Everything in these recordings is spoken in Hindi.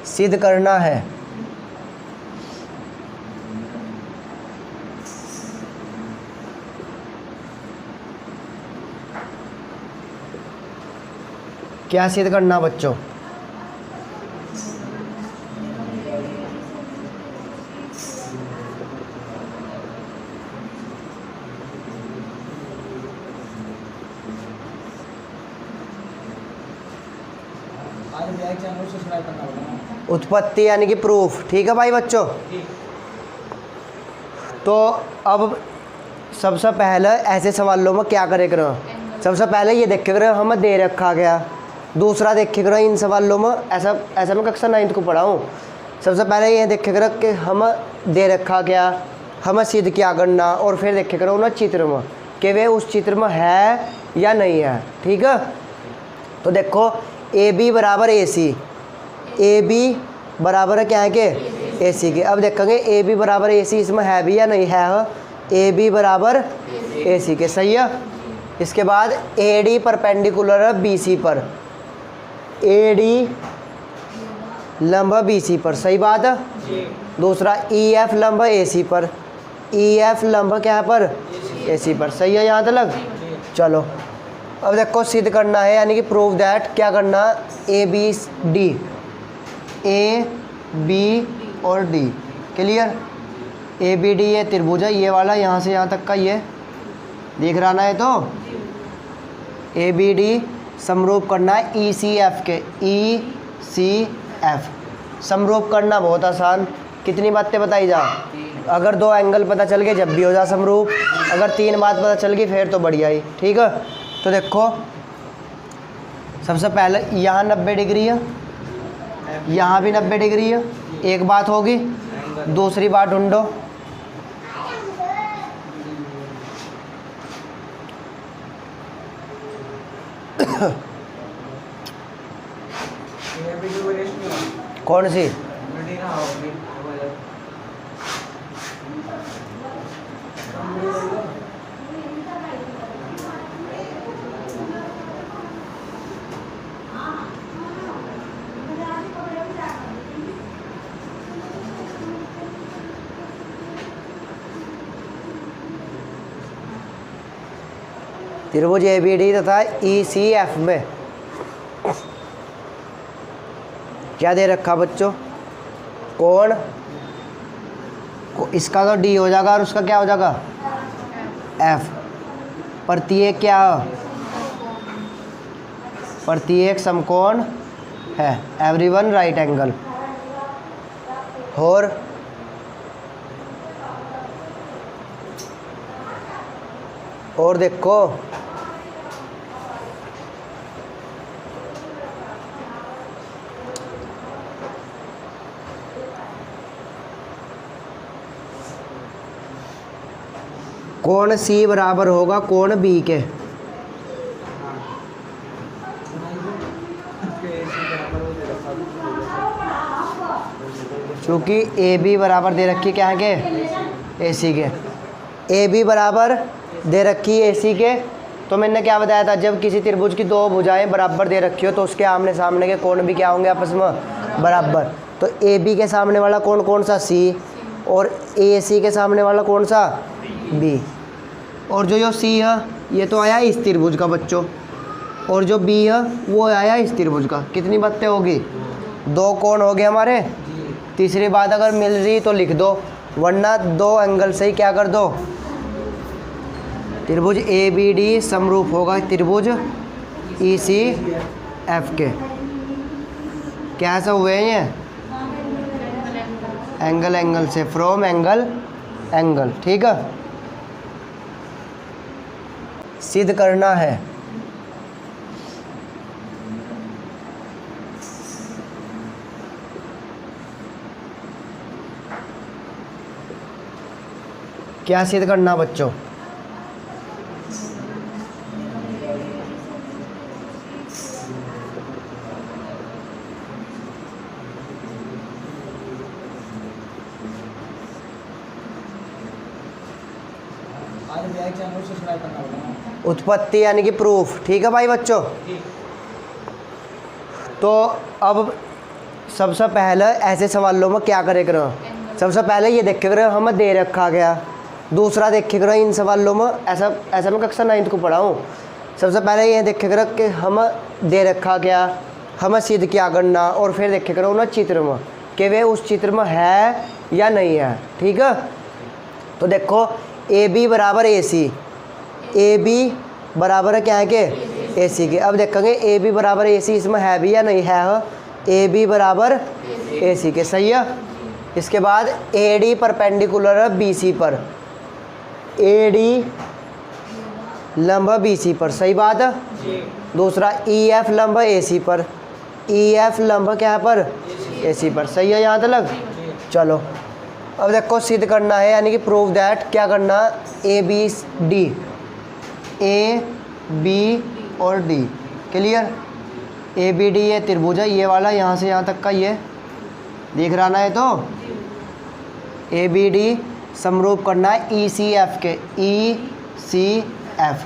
सिद्ध करना है। क्या सिद्ध करना बच्चों? उत्पत्ति यानी कि प्रूफ। ठीक है भाई बच्चों। तो अब सबसे पहले ऐसे सवालों में क्या करे करो, सबसे पहले ये देखे करो हमें दे रखा गया। दूसरा देखे करो इन सवालों में ऐसा मैं कक्षा 9th को पढ़ा हूँ। सबसे पहले ये देखे करो कि हमें दे रखा गया, हमें सिद्ध क्या करना, और फिर देखे करो ना चित्र में कि वे उस चित्र में है या नहीं है। ठीक है। तो देखो ए बी बराबर ए सी, ए बी बराबर क्या है कि ए सी के। अब देखेंगे ए बी बराबर ए सी इसमें है भी या नहीं है। ए बी बराबर ए सी के, सही है। इसके बाद ए डी परपेंडिकुलर है बी सी पर, ए डी लंबा बी सी पर, सही बात है। दूसरा ई एफ लंबा ए सी पर, ई एफ लंबा क्या पर ए सी पर, सही है यहाँ तक। चलो अब देखो सिद्ध करना है यानी कि प्रूव दैट क्या करना, A B D, A B और D, clear. A B D ये त्रिभुज है, ये वाला यहाँ से यहाँ तक का ये दिख रहा ना है। तो ए बी डी समरूप करना है ई सी एफ के, ई सी एफ। समरूप करना बहुत आसान, कितनी बातें बताई जा, अगर 2 एंगल पता चल गए जब भी हो जा समरूप, अगर 3 बात पता चल गई फिर तो बढ़िया ही। ठीक है। तो देखो सबसे पहले यहाँ 90 डिग्री है, यहाँ भी 90 डिग्री है, एक बात होगी। दूसरी बात ढूंढो, कौन सी? त्रिभुज ए बी डी तथा ई सी एफ में क्या दे रखा बच्चों, कोण, इसका तो डी हो जाएगा और उसका क्या हो जाएगा एफ। प्रत्येक क्या, प्रत्येक समकोण है, एवरीवन राइट एंगल। और देखो कोण सी बराबर होगा कोण बी के, क्योंकि ए बी बराबर दे रखी क्या है के ए सी के, ए बी बराबर दे रखी ए सी के। तो मैंने क्या बताया था, जब किसी त्रिभुज की 2 भुजाएं बराबर दे रखी हो तो उसके आमने सामने के कोण भी क्या होंगे आपस में बराबर। तो ए बी के सामने वाला कोण कौन सा सी, और ए सी के सामने वाला कौन सा बी। और जो सी है ये तो आया इस त्रिभुज का बच्चों, और जो बी है वो आया इस त्रिभुज का। कितनी बातें होगी, 2 कोण हो गए हमारे। तीसरी बात अगर मिल रही तो लिख दो, वरना 2 एंगल से ही क्या कर दो, त्रिभुज ए बी डी समरूप होगा त्रिभुज ई सी एफ के। कैसे हुए हैं ये, एंगल एंगल से, फ्रॉम एंगल एंगल। ठीक है। सिद्ध करना है क्या सिद्ध करना बच्चों, उत्पत्ति यानी कि प्रूफ। ठीक है भाई बच्चों। तो अब सबसे पहले ऐसे सवालों में क्या करे करो, सबसे पहले ये देखे करो हमें दे रखा गया। दूसरा देखे करो इन सवालों में ऐसा ऐसा मैं कक्षा 9th को पढ़ा हूँ। सबसे पहले ये देखे करो कि हमें दे रखा गया, हमें सिद्ध क्या करना, और फिर देखे करो ना चित्र में कि वे उस चित्र में है या नहीं है। ठीक है, तो देखो ए बी बराबर ए सी, ए बी बराबर है क्या है कि ए सी के। अब देखेंगे ए बी बराबर ए सी इसमें है भी या नहीं है। ए बी बराबर ए सी के, सही है। इसके बाद ए डी परपेंडिकुलर है बी सी पर, ए डी लंब बी सी पर, सही बात है। दूसरा ई एफ लंब ए सी पर, ई एफ लंब क्या है पर ए सी पर, सही है यहाँ तक। चलो अब देखो सिद्ध करना है, यानी कि प्रूव दैट क्या करना, A B D, A B और D clear. A B D ये त्रिभुज है, ये वाला यहाँ से यहाँ तक का ये दिख रहा ना है। तो ए बी डी समरूप करना है ई सी एफ के, ई सी एफ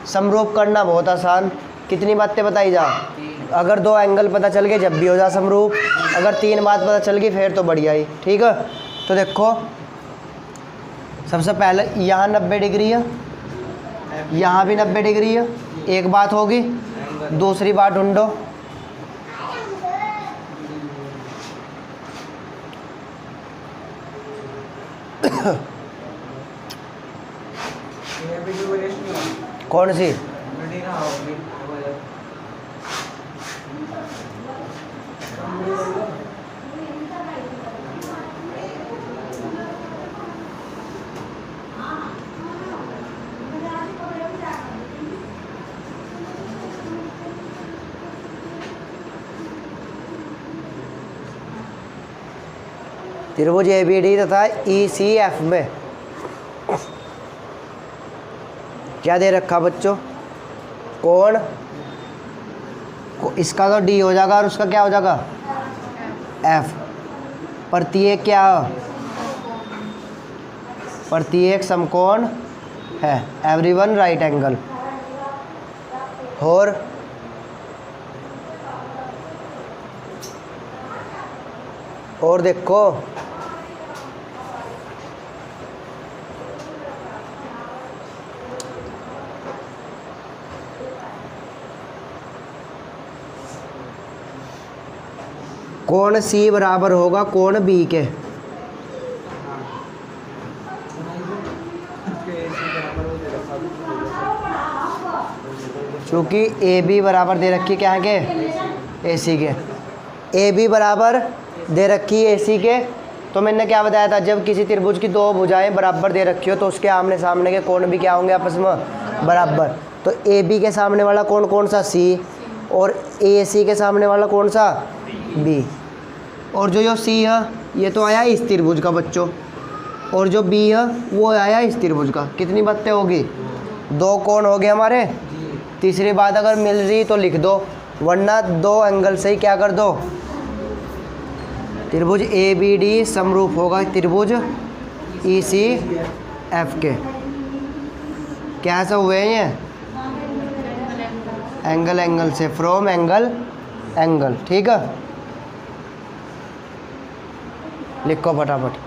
समरूप करना बहुत आसान। कितनी बातें बताई जा, अगर 2 एंगल पता चल गए जब भी हो जा समरूप, अगर 3 बात पता चल गई फिर तो बढ़िया ही। ठीक है, तो देखो सबसे पहले यहाँ 90 डिग्री है, यहाँ भी 90 डिग्री है, एक बात होगी। दूसरी बात ढूंढो, कौन सी, त्रिभुज ए बी डी तथा ई सी एफ में क्या दे रखा बच्चों, कोण, इसका तो डी हो जाएगा और उसका क्या हो जाएगा एफ। प्रत्येक क्या, प्रत्येक समकोण है, एवरीवन राइट एंगल। और देखो कोण सी बराबर होगा कोण बी के, चूँकि ए बी बराबर दे रखी क्या है के ए सी के, ए बी बराबर दे रखी है ए सी के। तो मैंने क्या बताया था, जब किसी त्रिभुज की 2 भुजाएं बराबर दे रखी हो तो उसके आमने सामने के कोण भी क्या होंगे आपस में बराबर। तो ए बी के सामने वाला कोण कौन सा सी, और ए सी के सामने वाला कौन सा बी। और जो सी है ये तो आया इस त्रिभुज का बच्चों, और जो बी है वो आया इस त्रिभुज का। कितनी बातें होगी, 2 कोण हो गए हमारे। तीसरी बात अगर मिल रही तो लिख दो, वरना 2 एंगल से ही क्या कर दो, त्रिभुज ए बी डी समरूप होगा त्रिभुज ई सी एफ के। क्या से हुए हैं ये, एंगल एंगल से, फ्रॉम एंगल एंगल। ठीक है, लिखो फटाफट।